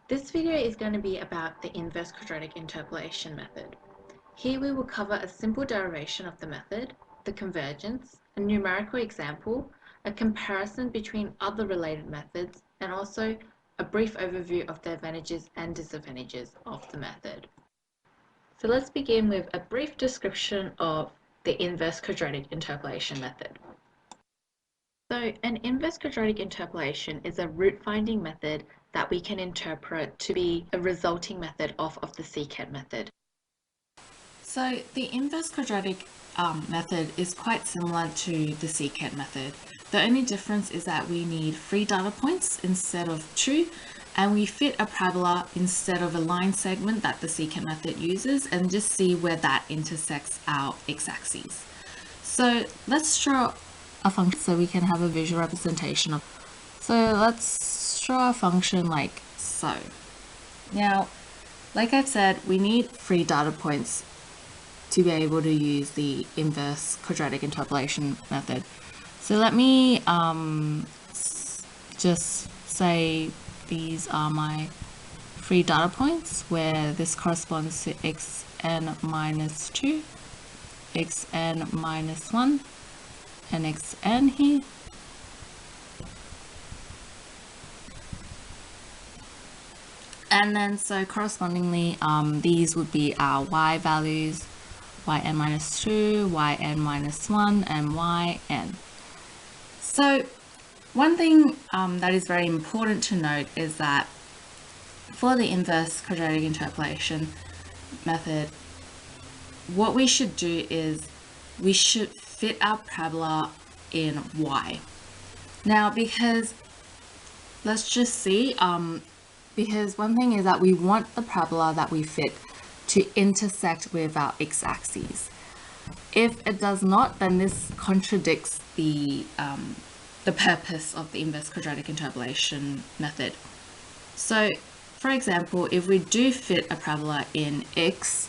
This video is going to be about the inverse quadratic interpolation method. Here we will cover a simple derivation of the method, the convergence, a numerical example, a comparison between other related methods, and also a brief overview of the advantages and disadvantages of the method. So let's begin with a brief description of the inverse quadratic interpolation method. So an inverse quadratic interpolation is a root-finding method that we can interpret to be a resulting method of the secant method. So the inverse quadratic method is quite similar to the secant method. The only difference is that we need 3 data points instead of 2, and we fit a parabola instead of a line segment that the secant method uses, and just see where that intersects our x-axis. So let's draw a function so we can have a visual representation of. So let's draw a function like so. Now, like I've said, we need 3 data points to be able to use the inverse quadratic interpolation method. So let me just say these are my 3 data points where this corresponds to xn minus 2, xn minus 1, and xn here. And then so correspondingly, these would be our y values, yn minus 2, yn minus 1, and yn. So one thing that is very important to note is that for the inverse quadratic interpolation method, what we should do is we should fit our parabola in y. Now, because let's just see, because one thing is that we want the parabola that we fit to intersect with our x-axis. If it does not, then this contradicts the purpose of the inverse quadratic interpolation method. So, for example, if we do fit a parabola in x,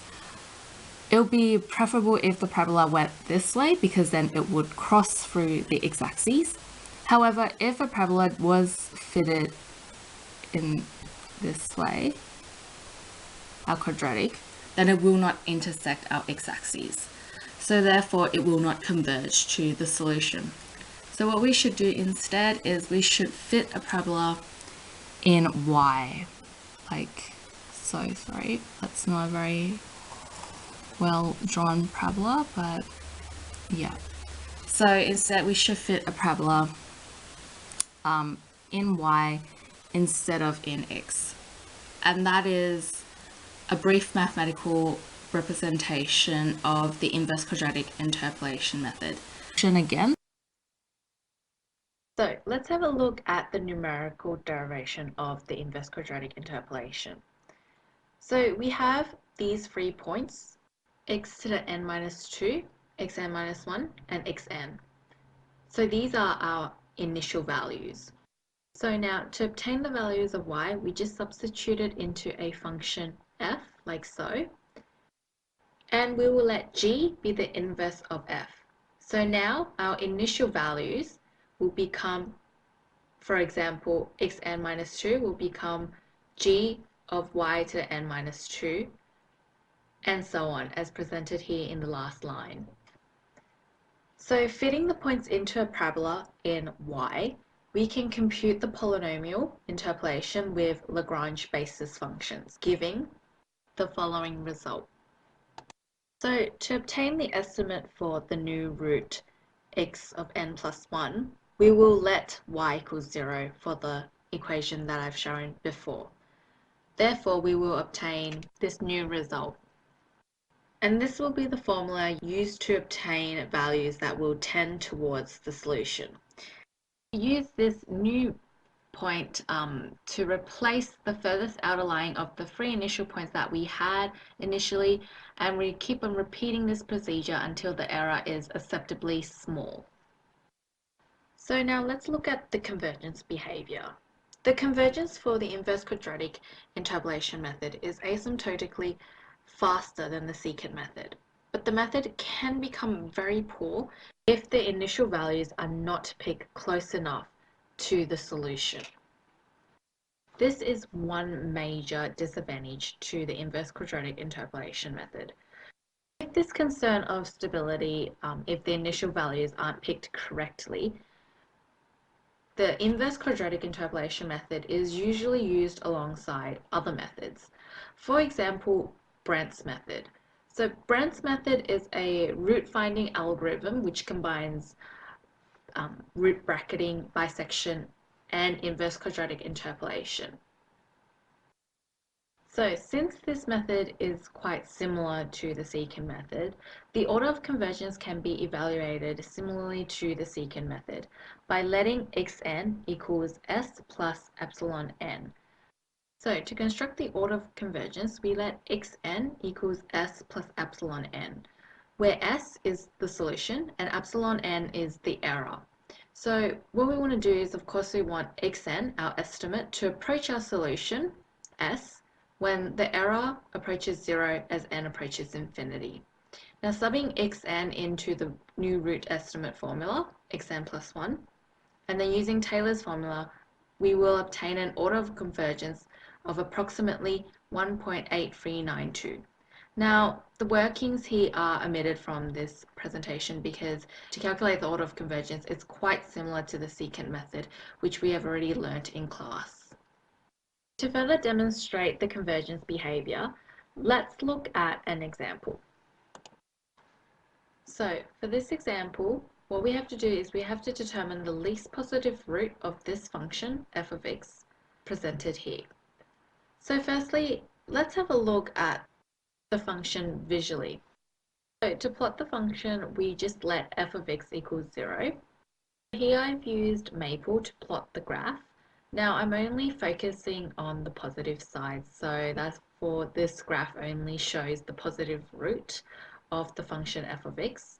it would be preferable if the parabola went this way, because then it would cross through the x-axis. However, if a parabola was fitted in this way, our quadratic, then it will not intersect our x-axis. So therefore, it will not converge to the solution. So what we should do instead is we should fit a parabola in y, like so. Sorry, that's not a very well drawn parabola, but yeah. So instead, we should fit a parabola in y instead of in x. And that is a brief mathematical representation of the inverse quadratic interpolation method. Again. So let's have a look at the numerical derivation of the inverse quadratic interpolation. So we have these 3 points, x to the n minus 2, xn minus 1, and xn. So these are our initial values. So now, to obtain the values of y, we just substitute it into a function f, like so. And we will let g be the inverse of f. So now, our initial values will become, for example, xn minus 2 will become g of y to the n minus 2, and so on, as presented here in the last line. So fitting the points into a parabola in y, we can compute the polynomial interpolation with Lagrange basis functions, giving the following result. So to obtain the estimate for the new root x of n plus 1, we will let y equals 0 for the equation that I've shown before. Therefore, we will obtain this new result. And this will be the formula used to obtain values that will tend towards the solution. Use this new point to replace the furthest outer line of the 3 initial points that we had initially, and we keep on repeating this procedure until the error is acceptably small. So now let's look at the convergence behavior. The convergence for the inverse quadratic interpolation method is asymptotically faster than the secant method, but the method can become very poor if the initial values are not picked close enough to the solution. This is one major disadvantage to the inverse quadratic interpolation method. With this concern of stability, if the initial values aren't picked correctly, the inverse quadratic interpolation method is usually used alongside other methods. For example, Brandt's method. So Brandt's method is a root finding algorithm which combines root bracketing, bisection, and inverse quadratic interpolation. So since this method is quite similar to the secant method, the order of convergence can be evaluated similarly to the secant method by letting xn equals s plus epsilon n. So to construct the order of convergence, we let xn equals s plus epsilon n, where s is the solution and epsilon n is the error. So what we want to do is, of course, we want xn, our estimate, to approach our solution, s, when the error approaches 0 as n approaches infinity. Now subbing xn into the new root estimate formula, xn plus 1, and then using Taylor's formula, we will obtain an order of convergence of approximately 1.8392. Now, the workings here are omitted from this presentation because to calculate the order of convergence, it's quite similar to the secant method, which we have already learnt in class. To further demonstrate the convergence behavior, let's look at an example. So for this example, what we have to do is we have to determine the least positive root of this function, f of x, presented here. So firstly, let's have a look at the function visually. So to plot the function, we just let f of x equals 0. Here I've used Maple to plot the graph. Now I'm only focusing on the positive side, so that's for this graph only shows the positive root of the function f of x.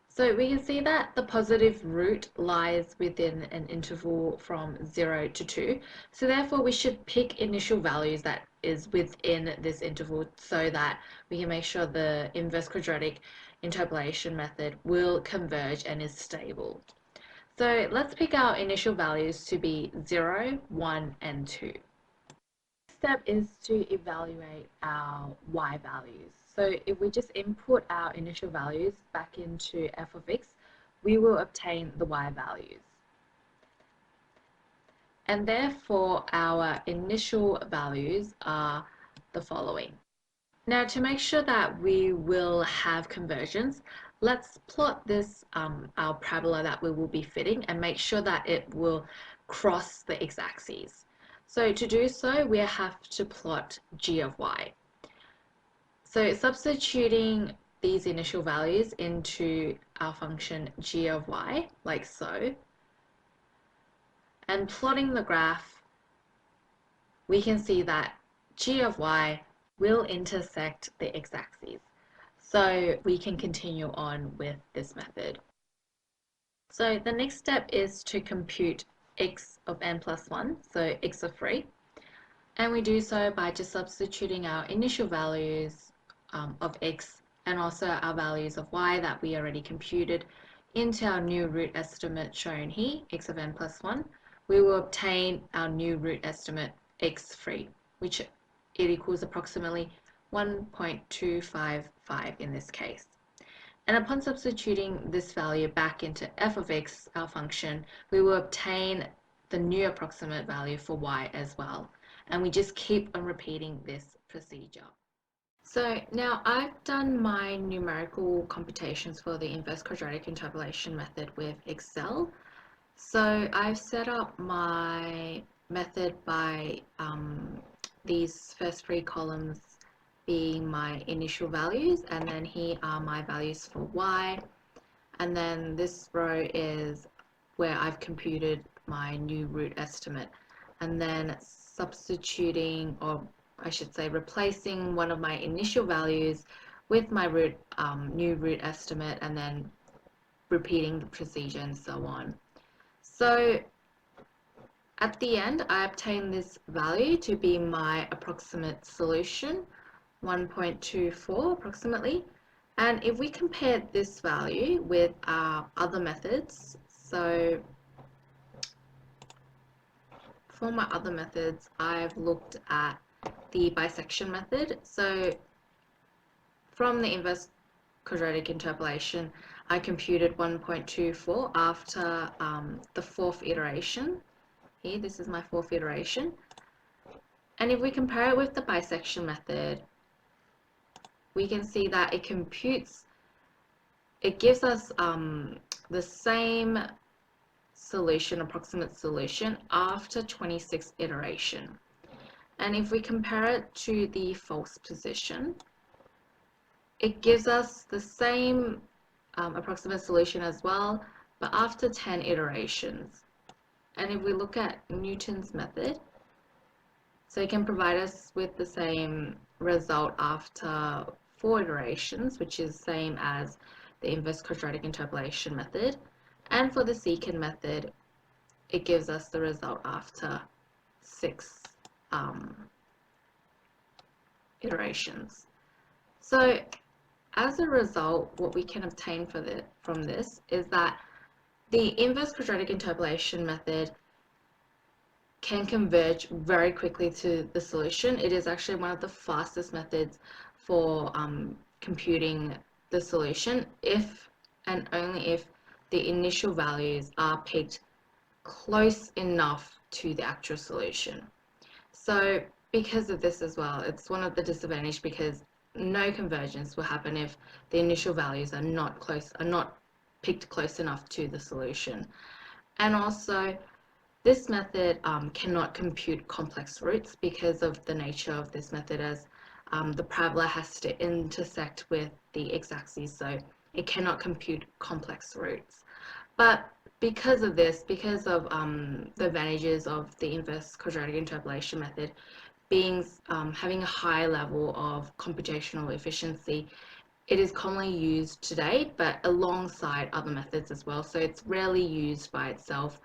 So we can see that the positive root lies within an interval from 0 to 2. So therefore we should pick initial values that is within this interval so that we can make sure the inverse quadratic interpolation method will converge and is stable. So let's pick our initial values to be 0, 1, and 2. Next step is to evaluate our y values. So if we just input our initial values back into f of x, we will obtain the y values. And therefore, our initial values are the following. Now, to make sure that we will have convergence, let's plot this, our parabola that we will be fitting, and make sure that it will cross the x-axis. So to do so, we have to plot g of y. So substituting these initial values into our function g of y, like so, and plotting the graph, we can see that g of y will intersect the x-axis. So we can continue on with this method. So the next step is to compute x of n plus 1, so x of 3. And we do so by just substituting our initial values of x and also our values of y that we already computed into our new root estimate shown here, x of n plus 1. We will obtain our new root estimate x3, which it equals approximately 1.255 in this case. And upon substituting this value back into f of x, our function, we will obtain the new approximate value for y as well. And we just keep on repeating this procedure. So now I've done my numerical computations for the inverse quadratic interpolation method with Excel. So I've set up my method by these first 3 columns being my initial values, and then here are my values for y, and then this row is where I've computed my new root estimate, and then substituting, or I should say replacing one of my initial values with my new root estimate, and then repeating the procedure and so on. So at the end, I obtain this value to be my approximate solution, 1.24 approximately. And if we compare this value with our other methods, so for my other methods, I've looked at the bisection method. So from the inverse quadratic interpolation, I computed 1.24 after the fourth iteration. Here, this is my fourth iteration. And if we compare it with the bisection method, we can see that it gives us the same solution, approximate solution, after 26 iteration. And if we compare it to the false position, it gives us the same approximate solution as well, but after 10 iterations. And if we look at Newton's method, so it can provide us with the same result after 4 iterations, which is the same as the inverse quadratic interpolation method. And for the secant method, it gives us the result after 6 iterations. So as a result, what we can obtain from this is that the inverse quadratic interpolation method can converge very quickly to the solution. It is actually one of the fastest methods for computing the solution if and only if the initial values are picked close enough to the actual solution. So because of this as well, it's one of the disadvantages because no convergence will happen if the initial values are not picked close enough to the solution. And also, this method cannot compute complex roots because of the nature of this method, as the parabola has to intersect with the x-axis, so it cannot compute complex roots. But because of this, because of the advantages of the inverse quadratic interpolation method having a high level of computational efficiency, it is commonly used today, but alongside other methods as well. So it's rarely used by itself.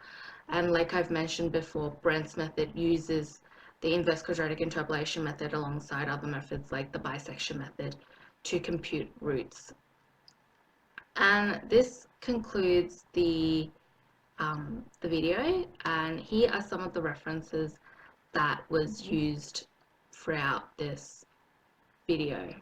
And like I've mentioned before, Brent's method uses the inverse quadratic interpolation method alongside other methods like the bisection method to compute roots. And this concludes the video, and here are some of the references that was used throughout this video.